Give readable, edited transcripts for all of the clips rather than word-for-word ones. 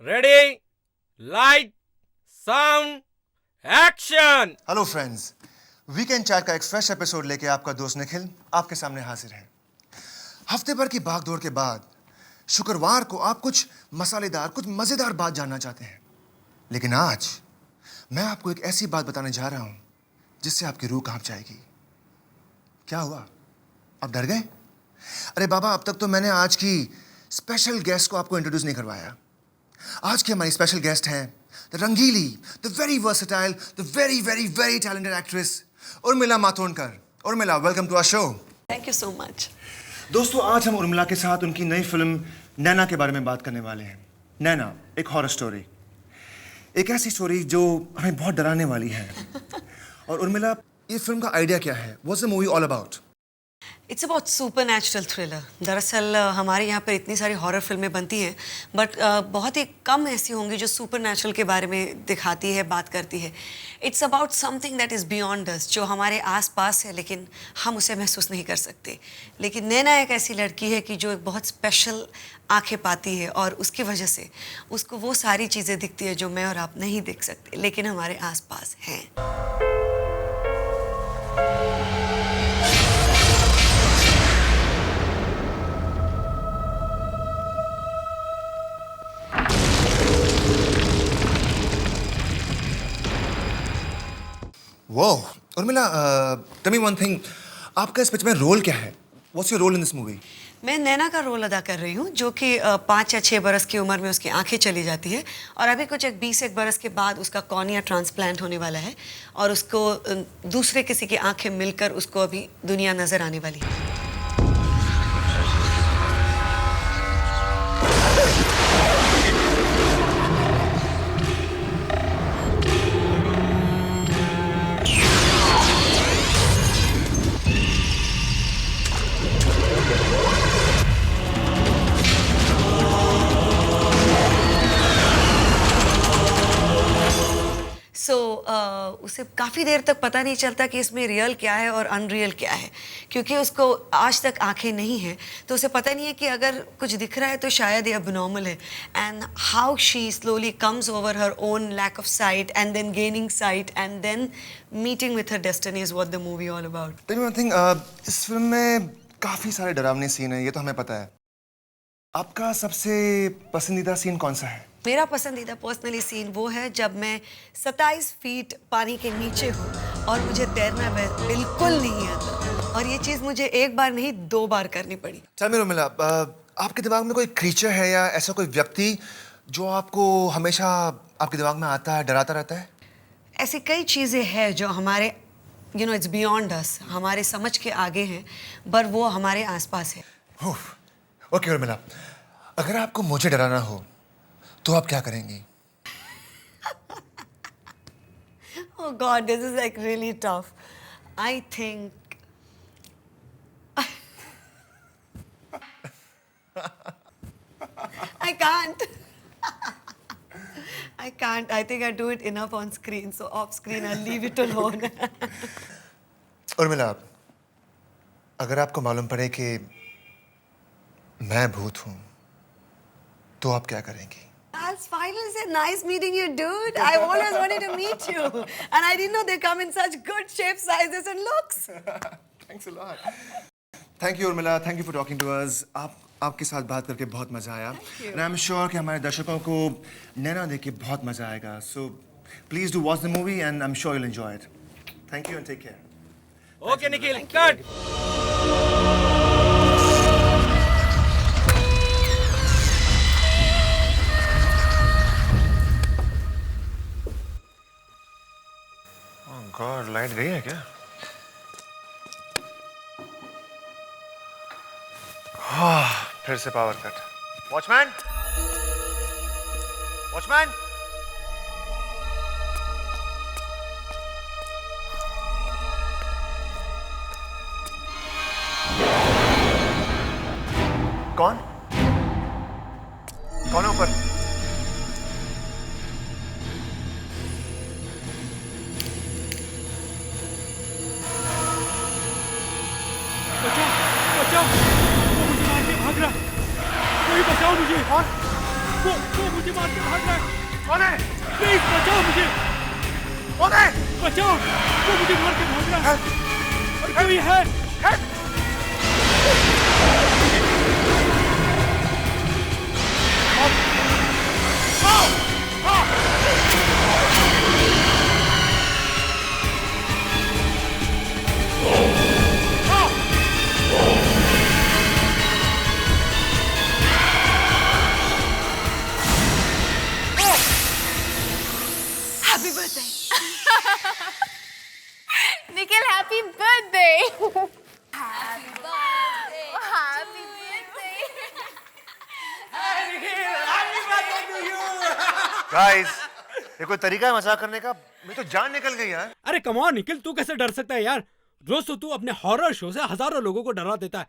Ready, light, sound, action. Hello friends, weekend चार का एक फ्रेश एपिसोड लेके आपका दोस्त निखिल आपके सामने हाजिर है। हफ्ते भर की भागदौड़ के बाद शुक्रवार को आप कुछ मसालेदार, कुछ मजेदार बात जानना चाहते हैं, लेकिन आज मैं आपको एक ऐसी बात बताने जा रहा हूं जिससे आपकी रूह कांप जाएगी। क्या हुआ? आप डर गए? अरे बाबा, अब तक तो मैंने आज की स्पेशल गेस्ट को आपको इंट्रोड्यूस नहीं करवाया। आज की हमारी स्पेशल गेस्ट हैं the Rangeeli, the very versatile, the very very very talented actress Urmila Matondkar. Urmila, welcome to our show. Thank you so much. दोस्तों, आज हम उर्मिला के साथ उनकी नई फिल्म नैना के बारे में बात करने वाले हैं। नैना एक हॉरर स्टोरी, एक ऐसी स्टोरी जो हमें बहुत डराने वाली है। और उर्मिला, ये फिल्म का आइडिया क्या है? What's the movie all about? It's about super natural thriller. दरअसल हमारे यहाँ पर इतनी सारी हॉरर फिल्में बनती हैं, बट बहुत ही कम ऐसी होंगी जो सुपर नेचुरल के बारे में दिखाती है, बात करती है। It's about something that is beyond अस, जो हमारे आसपास है लेकिन हम उसे महसूस नहीं कर सकते। लेकिन नैना एक ऐसी लड़की है कि जो एक बहुत स्पेशल आंखें पाती है, और उसकी वजह से उसको वो सारी चीज़ें दिखती है जो मैं और आप नहीं देख सकते, लेकिन हमारे आसपास हैं। वो Urmila, tell me one thing, आपका इस पिक्चर में रोल क्या है? What's your role in this movie? मैं नैना का रोल अदा कर रही हूँ, जो कि 5 या 6 बरस की उम्र में उसकी आंखें चली जाती है, और अभी कुछ एक 20 एक बरस के बाद उसका कॉर्निया ट्रांसप्लांट होने वाला है, और उसको दूसरे किसी की आंखें मिलकर उसको अभी दुनिया नजर आने वाली है। उसे काफ़ी देर तक पता नहीं चलता कि इसमें रियल क्या है और अनरियल क्या है, क्योंकि उसको आज तक आंखें नहीं हैं, तो उसे पता नहीं है कि अगर कुछ दिख रहा है तो शायद ये abnormal है। And how she slowly comes over her own lack of sight and then gaining sight and then meeting with her destiny is what the movie all about. Tell me one thing, इस film में काफी सारे डरावने scene हैं, ये तो हमें पता है। आपका सबसे पसंदीदा सीन कौन सा है? मेरा पसंदीदा पर्सनली सीन वो है जब मैं 27 फीट पानी के नीचे हूँ और मुझे तैरना बिल्कुल नहीं आता, और ये चीज़ मुझे एक बार नहीं 2 बार करनी पड़ी। चल मेरे उर्मिला, आपके दिमाग में कोई क्रीचर है या ऐसा कोई व्यक्ति जो आपको हमेशा आपके दिमाग में आता है, डराता रहता है? ऐसी कई चीज़ें हैं जो हमारे इट्स बियॉन्ड अस, हमारे समझ के आगे हैं, पर वो हमारे आसपास है। ओके उर्मिला, अगर आपको मुझे डराना हो तो आप क्या करेंगी? Oh God, this is like really tough. I think I can't. I can't. I think I do it enough on screen, so off screen I'll leave it alone. Urmila, अगर आपको मालूम पड़े कि मैं भूत हूं तो आप क्या करेंगी? That's finally say nice meeting you, dude. I always wanted to meet you, and I didn't know they come in such good shapes, sizes, and looks. Thanks a lot. Thank you Urmila, thank you for talking to us. आपके साथ बात करके बहुत मजा आया, and I'm sure कि हमारे दर्शकों को नैना देख के बहुत मजा आएगा. So please do watch the movie, and I'm sure you'll enjoy it. Thank you and take care. Okay, Nikhil, cut. God, light गई है क्या? फिर से पावर कट। वॉचमैन, वॉचमैन, कौन कौन है ऊपर? बचाओ, वो मुझे मार के भाग रहा। कोई बचाओ मुझे। कौन? वो मुझे मार के भाग रहा है। कौन है? प्लीज बचाओ मुझे, कौन है? बचाओ, वो मुझे मार के भाग रहा है। और कोई है? Happy birthday. Nikhil, happy birthday. Happy birthday. Happy birthday. Guys, ये कोई तरीका है मजाक करने का? मेरी तो जान निकल गई यार। अरे कम ऑन निखिल, तू कैसे डर सकता है यार? रोज तो तू अपने हॉरर शो से हजारों लोगों को डरा देता है,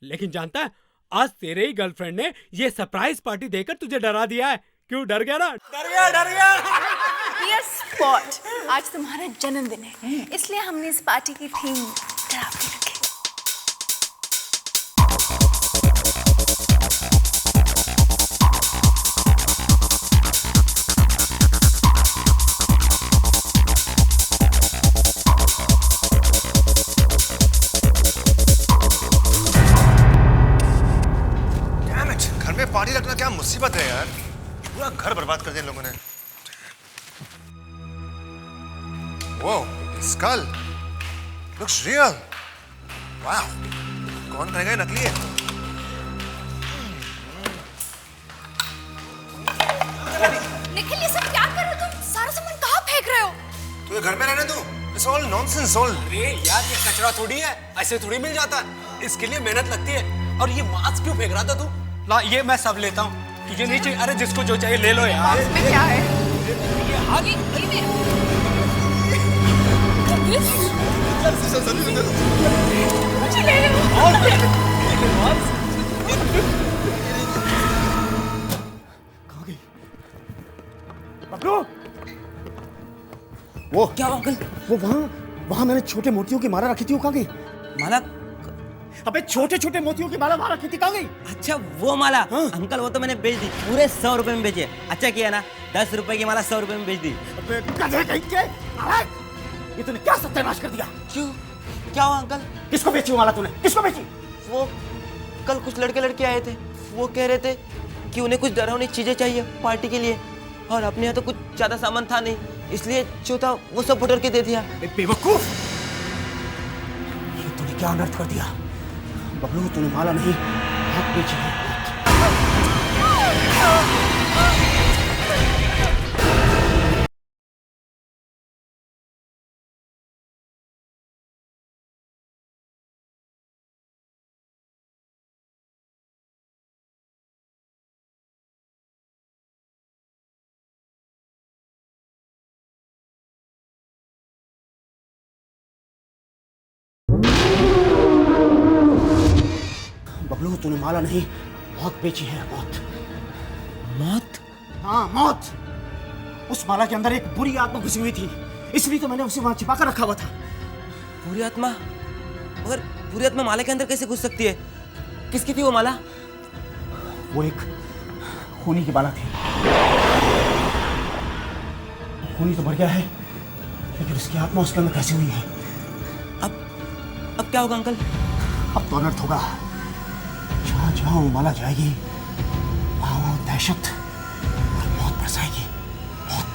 लेकिन जानता है आज तेरे ही गर्लफ्रेंड ने ये सरप्राइज पार्टी देकर तुझे डरा दिया है। क्यों डर गया ना? डर गया। Dear Spot, आज तुम्हारा जन्मदिन है, इसलिए हमने इस पार्टी की थीम डरावनी रखी। Damn it, घर में पार्टी रखना क्या मुसीबत है यार। पूरा घर बर्बाद कर दिया इन लोगों ने। Whoa, skull looks real. Wow, कौन कहेगा ये नकली है? निखिल, ये सब क्या कर रहे हो तुम? सारा सामान कहाँ फेंक रहे हो? तू ये घर में रहने दो। It's all nonsense, all. अरे यार ये कचरा थोड़ी है, ऐसे थोड़ी मिल जाता है। इसके लिए मेहनत लगती है। और ये मास्क क्यों फेंक रहा था तू? ला ये मैं सब लेता हूँ। तुझे नहीं चाहिए? अरे जिसको जो चाहिए ले लो यार। इसमें क्या है? ये मेरा। मुझे ले लो। वो क्या अंकल? वो वहाँ मैंने छोटे मोतियों की माला रखी थी, वो कहाँ गई? माला? अबे छोटे छोटे मोतियों की माला वहाँ रखी थी, कहाँ गई? अच्छा वो माला। हाँ। अंकल वो तो मैंने बेच दी, पूरे 100 रुपए में बेचे। अच्छा किया ना, 10 रुपए की माला 100 रुपए में बेच दी। अबे गधे कहीं के, नालायक! ये तूने क्या सत्यानाश कर दिया? क्यों, क्या हुआ अंकल? किसको बेची वो माला तूने? किसको बेची? वो कल कुछ लड़के लड़के आए थे, वो कह रहे थे कि उन्हें कुछ डरावनी चीजें चाहिए पार्टी के लिए, और अपने यहाँ तो कुछ ज्यादा सामान था नहीं, इसलिए जो था वो सब बटोर के दे दिया। बेवकूफ! ये तूने क्या अनर्थ कर दिया? बबलू, तूने माला नहीं, हाथ बेची है। बबलू, तूने माला नहीं, मौत बेची है, मौत। मौत? हाँ, मौत। उस माला के अंदर एक बुरी आत्मा घुसी हुई थी, इसलिए तो मैंने उसे वहां छिपा कर रखा हुआ था। बुरी आत्मा? मगर बुरी आत्मा माला के अंदर कैसे घुस सकती है? किसकी थी वो माला? वो एक खूनी की माला थी। खूनी तो मर गया है, लेकिन उसकी आत्मा उसके अंदर फंसी हुई है। अब क्या होगा अंकल? अब तो अनर्थ होगा। जहाँ जहाँ वो माला जाएगी, वहाँ वो दहशत और मौत बरसाएगी। मौत।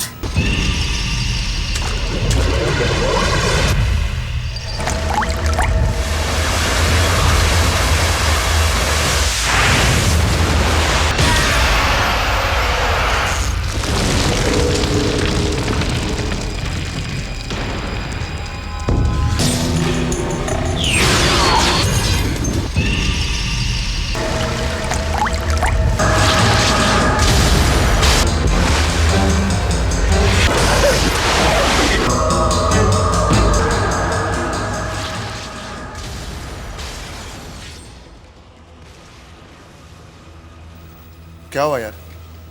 क्या हुआ यार?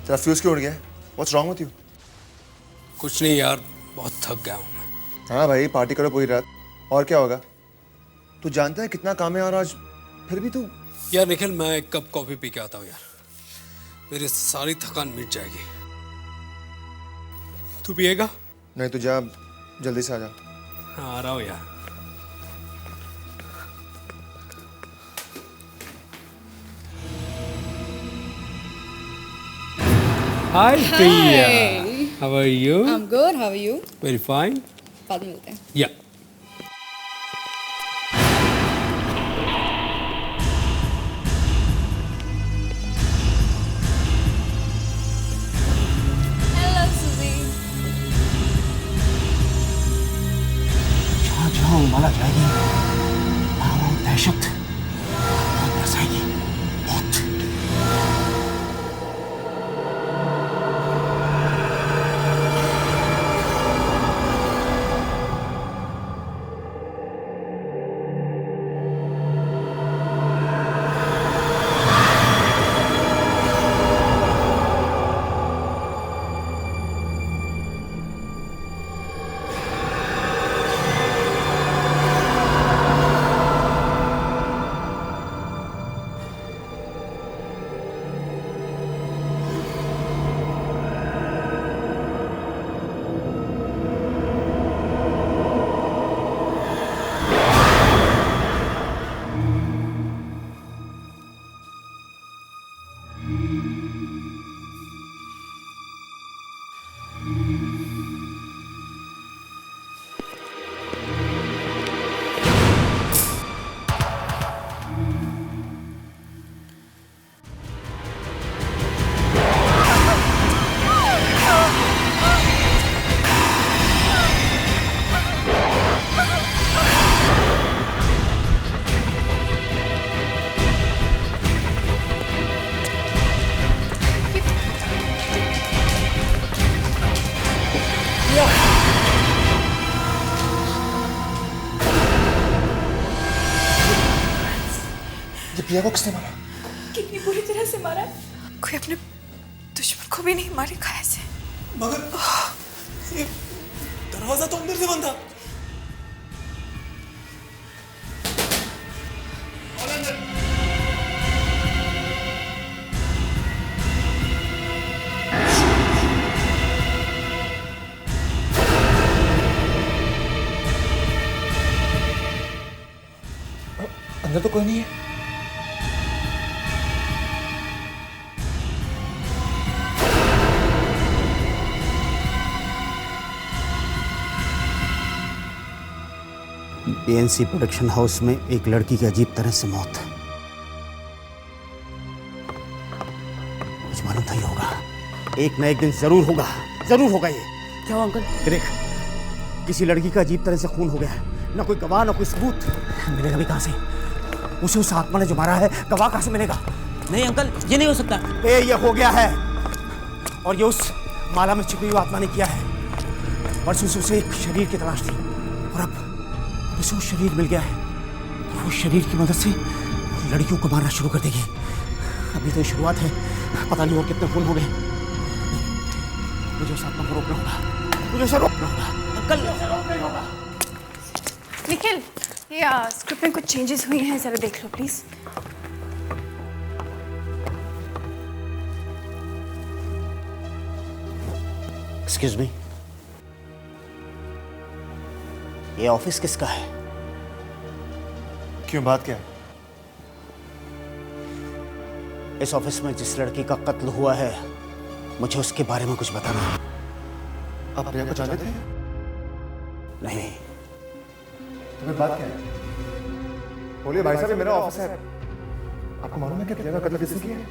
तेरा फ्यूज क्यों उड़ गया? What's wrong with you? कुछ नहीं यार, बहुत थक गया हूँ मैं। हाँ भाई, पार्टी करो पूरी रात, और क्या होगा? तू जानता है कितना काम है, और आज फिर भी तू। यार निखिल, मैं एक कप कॉफी पी के आता हूँ यार, मेरी सारी थकान मिट जाएगी। तू पिएगा? नहीं तो जा, जल्दी से आ जा। हाँ, आ रहा हूँ यार। Hi Priya. How are you? I'm good. How are you? Very fine. बाद में मिलते हैं. Yeah. Hello, Suzy. जहाँ जहाँ उमाला जाएगी वहाँ दहशत बहुत बरसाएगी, बहुत। ये प्रिया को किसने मारा? कितनी बुरी तरह से मारा है। कोई अपने दुश्मन को भी नहीं मारेगा ऐसे। मगर ये दरवाजा तो अंदर से बंद था। अंदर तो कोई नहीं है। PNC प्रोडक्शन हाउस में एक लड़की की अजीब तरह से मौत। कुछ मालूम था ये होगा, एक न एक दिन जरूर होगा, जरूर होगा ये। क्या हुआ अंकल? देख, किसी लड़की का अजीब तरह से खून हो गया है, ना कोई गवाह ना कोई सबूत। मिलेगा भी कहाँ से? उसे उस आत्मा ने जो मारा है, गवाह कहाँ से मिलेगा? नहीं अंकल, ये नहीं हो सकता। ये हो गया है, और ये उस माला में छिपी हुई आत्मा ने किया है। परसों से उसे एक शरीर की तलाश थी, और अब उसे वो शरीर मिल गया है। और वो शरीर की मदद से लड़कियों को मारना शुरू कर देगी। अभी तो शुरुआत है, पता नहीं और कितने खून हो गए। मुझे उस आत्मा को रोकना होगा, मुझे उसे रोकना होगा। अंकल, निखिल, ये स्क्रिप्ट में कुछ चेंजेस हुई हैं, जरा देख लो प्लीज। एक्सक्यूज मी, ये ऑफिस किसका है? क्यों, बात क्या है? इस ऑफिस में जिस लड़की का कत्ल हुआ है, मुझे उसके बारे में कुछ बताना है। आप प्रिया को जानते थे? नहीं। तुम्हें बात क्या है? बोलिए भाई साहब, ये मेरा ऑफिस है। आपको मालूम है कि प्रिया का कत्ल किसने किया है?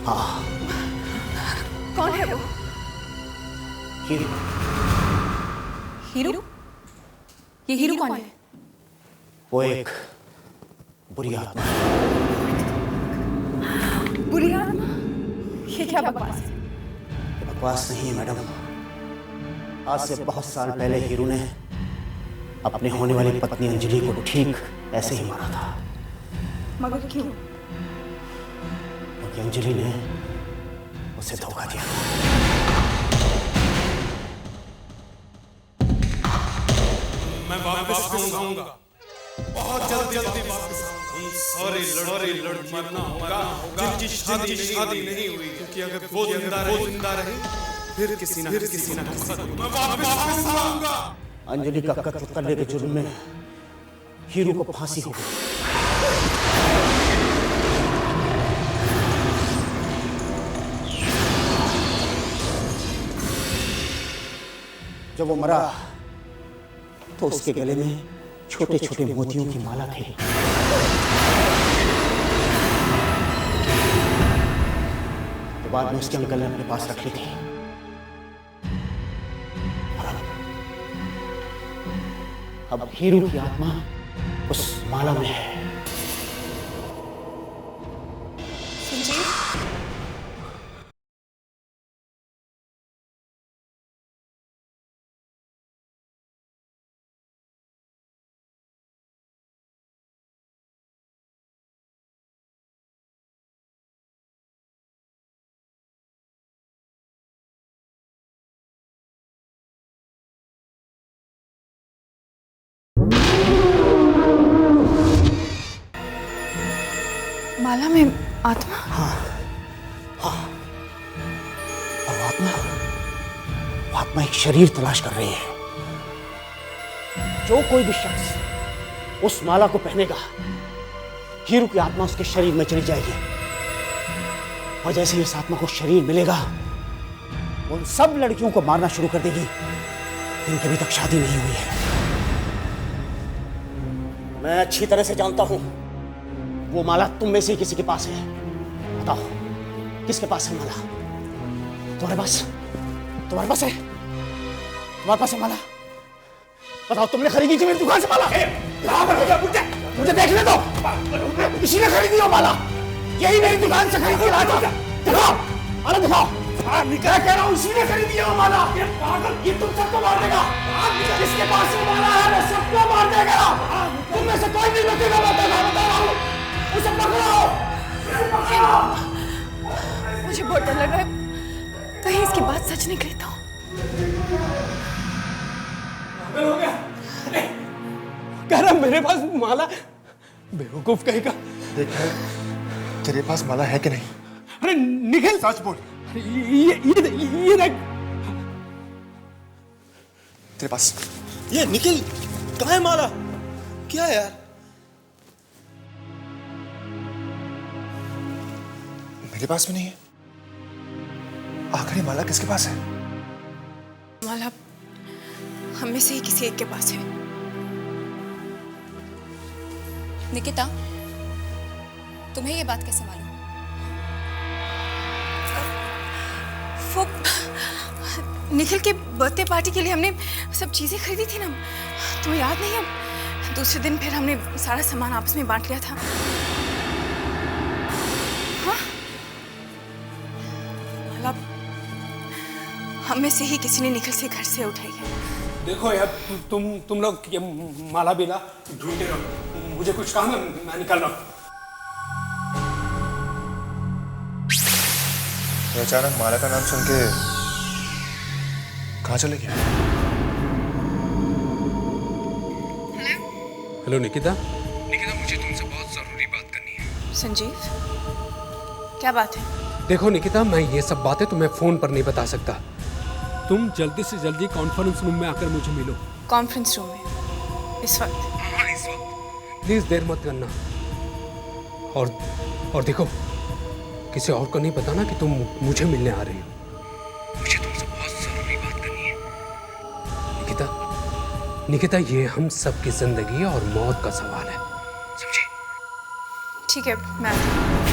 हाँ, कौन है वो? हीरो। हीरो? ये हीरो कौन है? वो एक बुरी आत्मा। बुरी आत्मा? ये क्या बकवास है? बकवास नहीं है मैडम। आज से बहुत साल पहले हीरो ने अपने होने वाली पत्नी अंजलि को ठीक ऐसे ही मारा था। मगर क्यों? क्योंकि अंजलि ने उसे धोखा दिया। मैं वापस आऊंगा, बहुत जल्दी वापस आऊंगा। उन सारे लड़की मरना होगा जिनकी शादी नहीं हुई, क्योंकि अगर वो जिंदा रहे फिर किसी ना अंजलि का कत्ल करने के जुर्म में हीरू को फांसी हो गई। जब वो मरा तो उसके गले में छोटे छोटे मोतियों की माला थी। तो बाद में उसके अंकल ने अपने पास रख ली थी। अब हीरू की आत्मा उस माला में है। संजीव, माला में आत्मा? और वो आत्मा एक शरीर तलाश कर रही है। जो कोई भी शख्स उस माला को पहनेगा, हीरू की आत्मा उसके शरीर में चली जाएगी। और जैसे ही इस आत्मा को शरीर मिलेगा, वो उन सब लड़कियों को मारना शुरू कर देगी जिनकी अभी तक शादी नहीं हुई है। मैं अच्छी तरह से जानता हूं वो माला तुम में से किसी के पास है। बताओ, किसके पास है माला? तुम्हारे पास है? तुम्हारे पास है माला? बताओ, तुमने खरीदी थी मेरी दुकान से माला? मुझे देखने दो, किसी ने खरीदी हो माला? यही मेरी दुकान से खरीद के लाया था। दिखाओ, माला दिखाओ। क्या कह रहा हूँ, इसी ने खरीदी है वो माला। ये तुम सबको मार देगा। जिसके पास वो माला है वो सबको मार देगा। तुम में से कोई नहीं बचेगा, बता रहा हूँ। उसे पकड़ो। मुझे बहुत डर लग रहा है, कहीं इसकी बात सच निकली तो। कह रहा मेरे पास माला, बेवकूफ कहेगा। देख, तेरे पास माला है कि नहीं? अरे निखिल, सच बोल। ये देख, तेरे पास ये निखिल, कहाँ है माला? क्या है यार? मेरे पास भी नहीं है। आखिरी माला किसके पास है? माला हम में से ही किसी एक के पास है। निकिता, तुम्हें ये बात कैसे मालूम? वो निखिल के बर्थडे पार्टी के लिए हमने सब चीजें खरीदी थी ना, तुम्हें याद नहीं है? दूसरे दिन फिर हमने सारा सामान आपस में बांट लिया था। हाँ? माला हम में से ही किसी ने निखिल से घर से उठाई है। देखो यार, तुम लोग ये माला बिला ढूंढते रहो, मुझे कुछ काम है, मैं निकल रहा हूँ। तो अचानक माला का नाम सुन के कहाँ चले गए? हेलो निकिता। निकिता, मुझे तुमसे बहुत जरूरी बात करनी है। संजीव, क्या बात है? देखो निकिता, मैं ये सब बातें तुम्हें फोन पर नहीं बता सकता। तुम जल्दी से जल्दी कॉन्फ्रेंस रूम में आकर मुझे मिलो। कॉन्फ्रेंस रूम में? इस वक्त? हाँ, इस वक्त। प्लीज देर मत करना। और देखो, किसी और को नहीं बताना कि तुम मुझे मिलने आ रही हो। मुझे तुमसे बहुत जरूरी बात करनी है। निकिता, ये हम सबकी जिंदगी और मौत का सवाल है, समझी? ठीक है, मैं आती हूँ।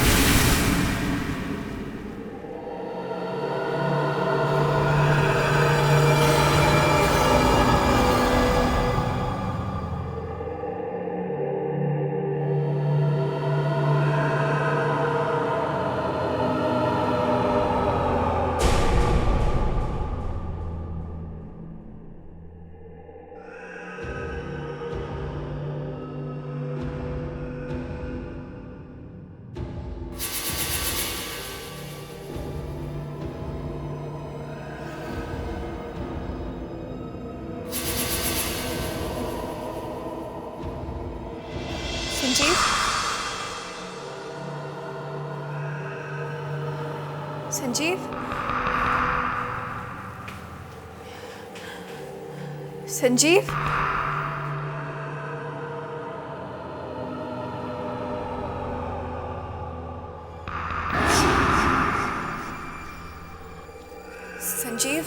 Sanjeev, Sanjeev, Sanjeev, Sanjeev,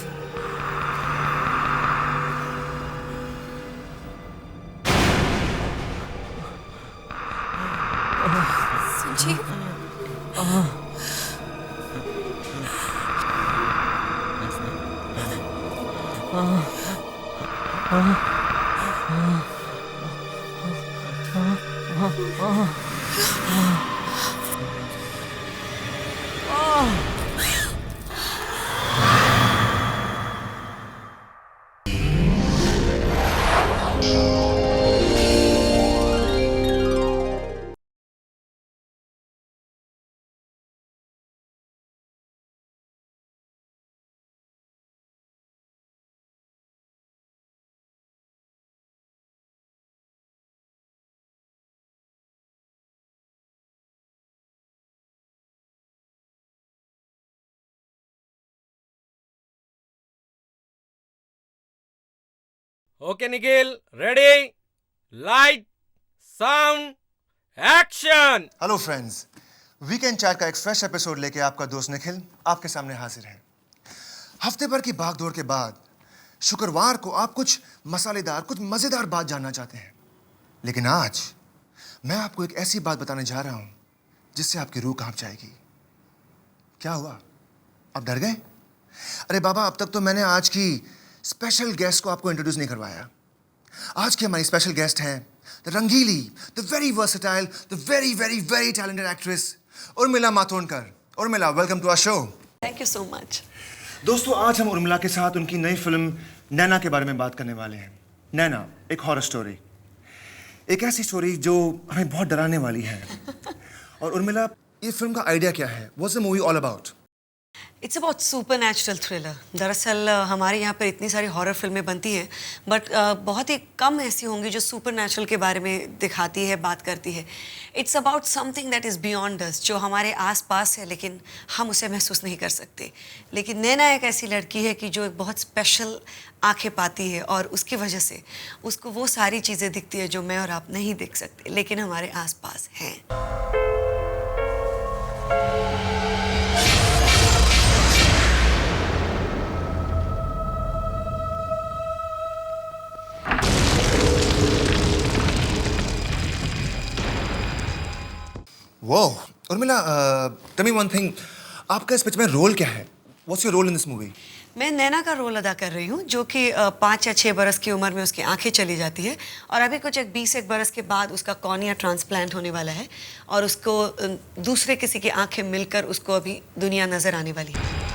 Sanjeev, okay Nikhil, ready, light, sound, action. Hello friends, weekend chat का एक फ्रेश एपिसोड लेके आपका दोस्त निखिल आपके सामने हाजिर है। हफ्ते भर की भागदौड़ के बाद शुक्रवार को आप कुछ मसालेदार, कुछ मजेदार बात जानना चाहते हैं, लेकिन आज मैं आपको एक ऐसी बात बताने जा रहा हूं जिससे आपकी रूह कांप जाएगी। क्या हुआ? आप डर गए? अरे बाबा, अब तक तो मैंने आज की स्पेशल गेस्ट को आपको इंट्रोड्यूस नहीं करवाया। आज की हमारी स्पेशल गेस्ट हैं the Rangeeli, the very versatile, the very very very talented actress Urmila Matondkar. Urmila, welcome to our show. Thank you so much. दोस्तों, आज हम उर्मिला के साथ उनकी नई फिल्म नैना के बारे में बात करने वाले हैं। नैना एक हॉरर स्टोरी, एक ऐसी स्टोरी जो हमें बहुत डराने वाली है। और उर्मिला, ये फिल्म का आइडिया क्या है? What's the movie all about? It's about super natural thriller. दरअसल हमारे यहाँ पर इतनी सारी हॉरर फिल्में बनती हैं, बट बहुत ही कम ऐसी होंगी जो सुपर नेचुरल के बारे में दिखाती है, बात करती है। It's about something that is beyond अस, जो हमारे आसपास है लेकिन हम उसे महसूस नहीं कर सकते। लेकिन नैना एक ऐसी लड़की है कि जो एक बहुत स्पेशल आंखें पाती है, और उसकी वजह से उसको वो सारी चीज़ें दिखती है जो मैं और आप नहीं देख सकते, लेकिन हमारे आसपास हैं। वो Urmila, tell me one thing, आपका इस पिक्चर में रोल क्या है? What's your role in this movie? मैं नैना का रोल अदा कर रही हूँ, जो कि 5 या 6 बरस की उम्र में उसकी आंखें चली जाती है, और अभी कुछ एक 20 एक बरस के बाद उसका कॉर्निया ट्रांसप्लांट होने वाला है, और उसको दूसरे किसी की आंखें मिलकर उसको अभी दुनिया नजर आने वाली है।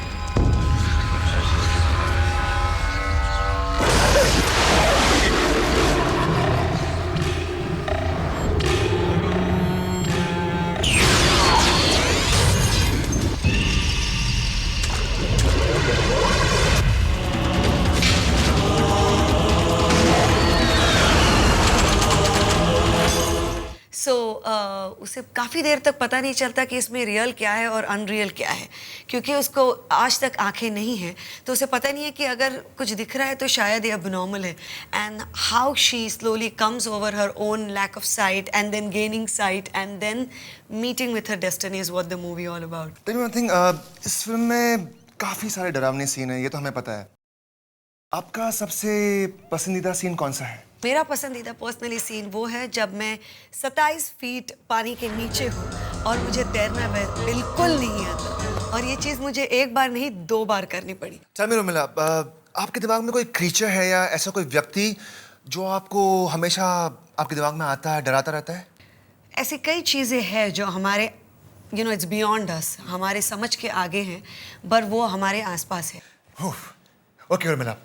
उसे काफ़ी देर तक पता नहीं चलता कि इसमें रियल क्या है और अनरियल क्या है, क्योंकि उसको आज तक आंखें नहीं हैं, तो उसे पता नहीं है कि अगर कुछ दिख रहा है तो शायद ये अबनॉर्मल है। And how she slowly comes over her own lack of sight and then gaining sight and then meeting with her destiny is what the movie all about. Tell me one thing, इस film में काफी सारे डरावने scene हैं, ये तो हमें पता है। आपका सबसे पसंदीदा सीन कौन सा है? मेरा पसंदीदा पर्सनली सीन वो है जब मैं 27 फीट पानी के नीचे हूँ और मुझे तैरना बिल्कुल नहीं आता, और ये चीज़ मुझे एक बार नहीं 2 बार करनी पड़ी। चल मेरे उर्मिला, आपके दिमाग में कोई क्रीचर है या ऐसा कोई व्यक्ति जो आपको हमेशा आपके दिमाग में आता है, डराता रहता है? ऐसी कई चीज़ें हैं जो हमारे इट्स बियॉन्ड अस, हमारे समझ के आगे हैं, पर वो हमारे आसपास है। ओके उर्मिला,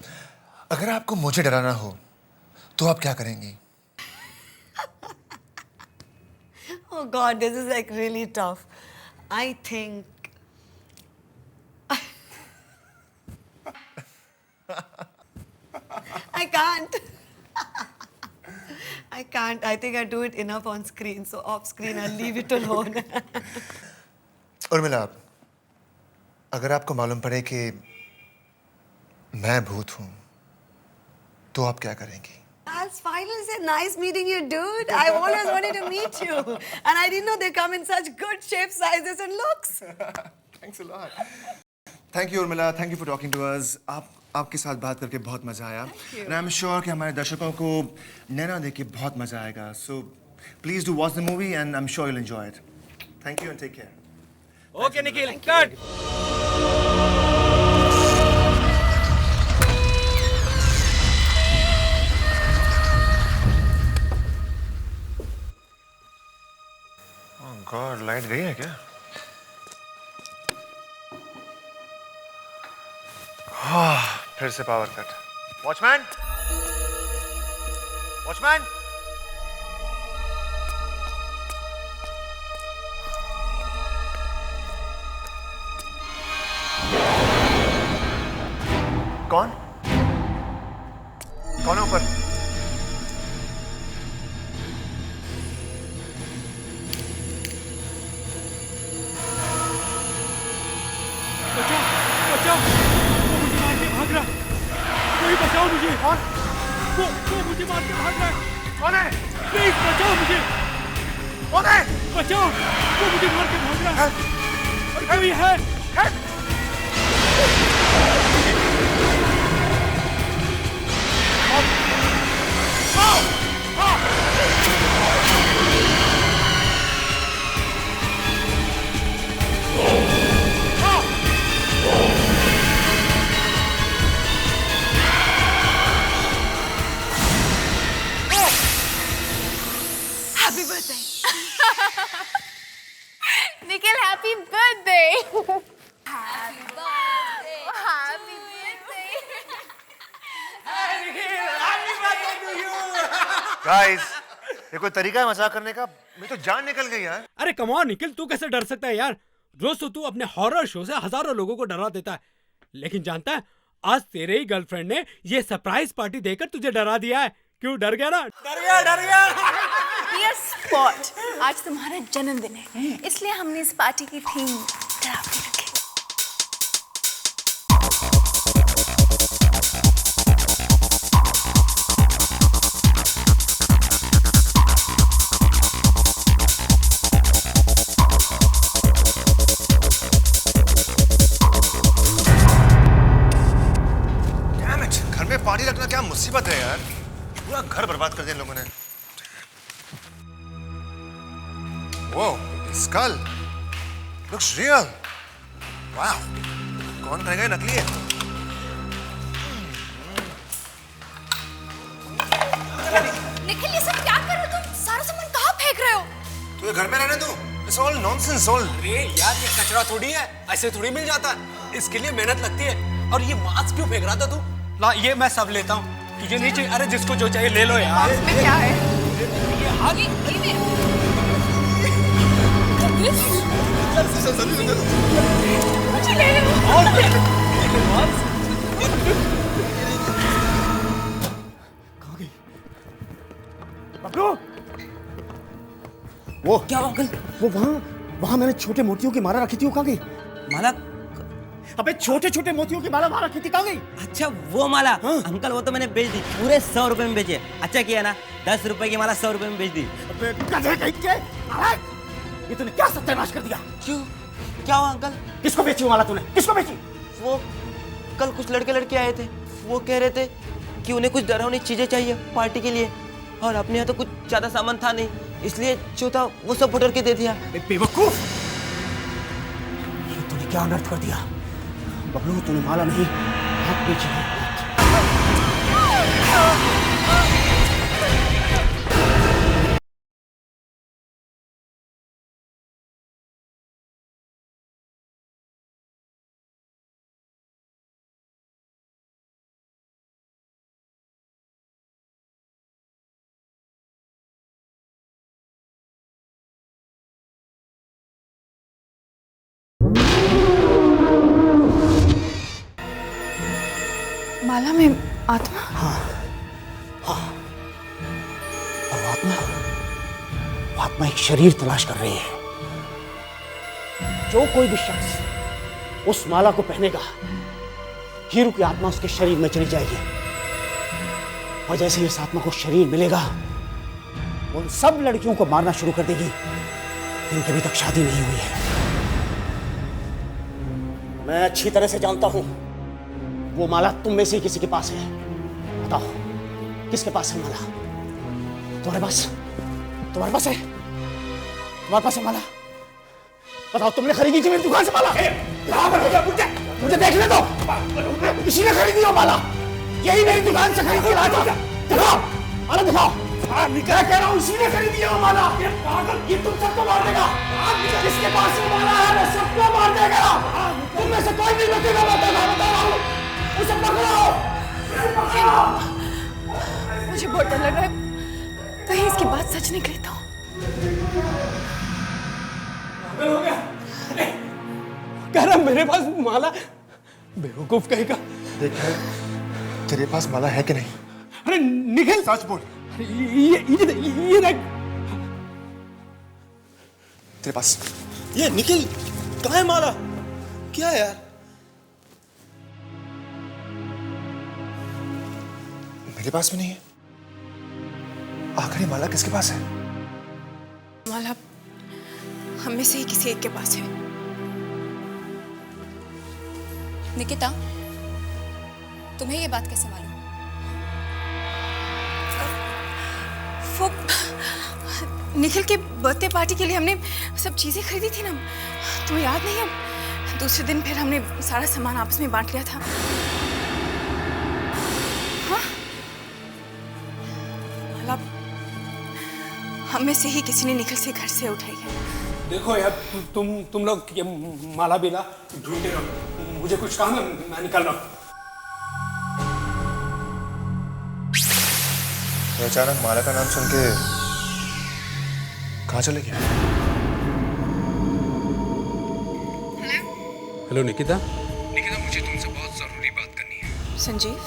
अगर आपको मुझे डराना हो तो आप क्या करेंगी? Oh God, this is like really tough. I think I can't. I can't. I think I do it enough on screen, so off screen I'll leave it alone. Urmila, अगर आपको मालूम पड़े कि मैं भूत हूं तो आप क्या करेंगी? I'll finally say nice meeting you, dude. I always wanted to meet you. And I didn't know they come in such good shapes, sizes and looks. Thanks a lot. Thank you Urmila, thank you for talking to us. आपके साथ बात करके बहुत मजा आया. And I'm sure कि हमारे दर्शकों को नैना देख के बहुत मजा आएगा. So please do watch the movie and I'm sure you'll enjoy it. Thank you and take care. Okay, Nikhil, cut. Oh God, light गई है क्या? फिर से पावर कट. Watchman, watchman. कौन? कौन है ऊपर? बचाओ, वो मुझे मार के भाग रहा है. कोई बचाओ मुझे. कौन? वो मुझे मार के भाग रहा है. कौन है? प्लीज बचाओ मुझे. कौन है? बचाओ, वो मुझे मार के भाग रहा है. और कोई है? Happy birthday. Nikhil happy birthday. Guys, ये कोई तरीका है मजाक करने का? मेरी तो जान निकल गई यार. अरे कम ऑन निखिल, तू कैसे डर सकता है यार? रोज तो तू अपने हॉरर शो से हजारों लोगों को डरा देता है, लेकिन जानता है आज तेरे ही गर्लफ्रेंड ने ये सरप्राइज पार्टी देकर तुझे डरा दिया है. क्यों डर गया ना? डर गया. डियर स्पॉट, आज तुम्हारा जन्मदिन है, इसलिए हमने इस पार्टी की थीम डरावनी रखी। Damn it! घर में पार्टी रखना क्या मुसीबत है यार. पूरा घर बर्बाद कर दिया इन लोगों ने. Whoa, the skull looks real. Wow, कौन कहेगा ये नकली है? निखिल, ये सब क्या कर रहे हो तुम? सारा सामान कहाँ फेंक रहे हो? तू ये घर में रहने दो. It's all nonsense, all. अरे यार, ये कचरा थोड़ी है, ऐसे थोड़ी मिल जाता है. इसके लिए मेहनत लगती है. और ये मास्क क्यों फेंक रहा था तू? ला, ये मैं सब लेता हूँ. तुझे नहीं चाहिए? अरे जिसको जो चाहिए ले लो यार. इसमें क्या है? मुझे ले लो। बबलू, वो क्या हुआ अंकल? वो वहाँ मैंने छोटे मोतियों की माला रखी थी, वो कहाँ गई? माला? अबे छोटे छोटे मोतियों की माला वहाँ रखी थी, कहाँ गई? अच्छा वो माला? हाँ। अंकल वो तो मैंने बेच दी, पूरे 100 रुपए में बेचे. अच्छा किया ना, 10 रुपए की माला 100 रुपए में बेच दी. अबे गधे कहीं के! नालायक! ये तूने क्या सत्यानाश कर दिया? क्यों? क्या हुआ अंकल? किसको बेची वो माला तूने? किसको बेची? वो कल कुछ लड़के आए थे, वो कह रहे थे कि उन्हें कुछ डरावनी चीजें चाहिए पार्टी के लिए, और अपने यहाँ तो कुछ ज्यादा सामान था नहीं, इसलिए जो था वो सब बटोर के दे दिया. बेवकूफ! ये तूने क्या अनर्थ कर दिया? बबलू, तूने माला नहीं, हाथ बेची है. माला में आत्मा? और वो आत्मा एक शरीर तलाश कर रही है. जो कोई भी शख्स उस माला को पहनेगा, हीरू की आत्मा उसके शरीर में चली जाएगी और जैसे ही इस आत्मा को शरीर मिलेगा वो उन सब लड़कियों को मारना शुरू कर देगी जिनकी अभी तक शादी नहीं हुई है। मैं अच्छी तरह से जानता हूं वो माला तुम में से ही किसी के पास है। बताओ किसके पास है माला? तुम्हारे पास है? तुम्हारे पास है माला? बताओ तुमने खरीदी थी मेरी दुकान से माला? मुझे देखने दो, किसी ने खरीदी हो माला? यही मेरी दुकान से खरीदी लाता। दिखाओ माला, दिखाओ। मैं कह रहा हूँ इसी ने खरीदी है वो माला। ये तुम सबको मार देगा। जिसके पास वो माला है वो सबको मार देगा। तुम में से कोई नहीं बचेगा, बता रहा हूँ। उसे पकड़ो। मुझे बहुत डर लग रहा है, कहीं इसकी बात सच निकले तो। हो गया। कह रहा मेरे पास माला, बेवकूफ कहेगा। देखा तेरे पास माला है कि नहीं? अरे निखिल, सच बोल। ये देख। तेरे पास ये निखिल कहाँ है माला? क्या है यार? मेरे पास भी नहीं है। आखिर ये माला किसके पास है? माला हम में से ही किसी एक के पास है। निकिता, तुम्हें ये बात कैसे मालूम? वो निखिल के बर्थडे पार्टी के लिए हमने सब चीजें खरीदी थी ना, तुम्हें याद नहीं है? दूसरे दिन फिर हमने सारा सामान आपस में बांट लिया था। हाँ? माला हम में से ही किसी ने निखिल से घर से उठाई है। देखो यार, तुम लोग ये माला बिला ढूंढते रहो, मुझे कुछ काम है, मैं निकल रहा हूँ। तो अचानक माला का नाम सुन के कहाँ चले गया? हेलो निकिता। निकिता, मुझे तुमसे बहुत जरूरी बात करनी है। संजीव,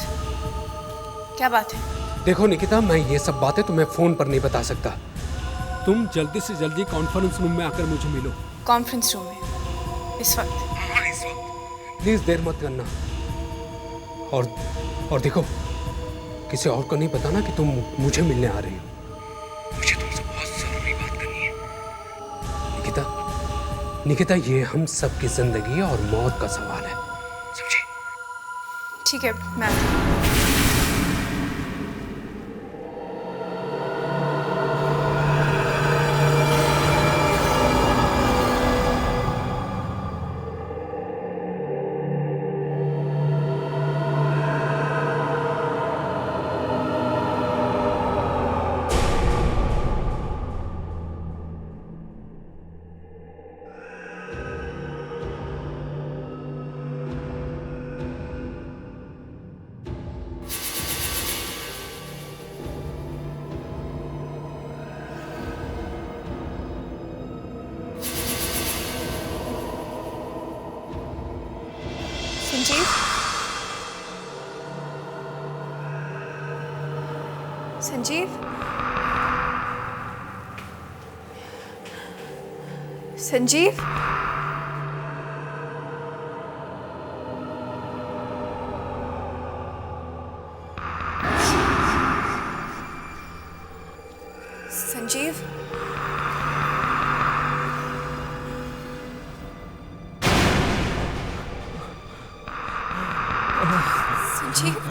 क्या बात है? देखो निकिता, मैं ये सब बातें तुम्हें फोन पर नहीं बता सकता। तुम जल्दी से जल्दी कॉन्फ्रेंस रूम में आकर मुझे मिलो। कॉन्फ्रेंस रूम में इस वक्त? हाँ, इस वक्त। प्लीज देर मत करना। और देखो, किसी और को नहीं बताना कि तुम मुझे मिलने आ रही हो। मुझे तुमसे बहुत जरूरी बात करनी है। निकिता, ये हम सबकी जिंदगी और मौत का सवाल है, समझी? ठीक है, मैं आती हूँ। संजीव, संजीव, संजीव, संजीव, संजीव।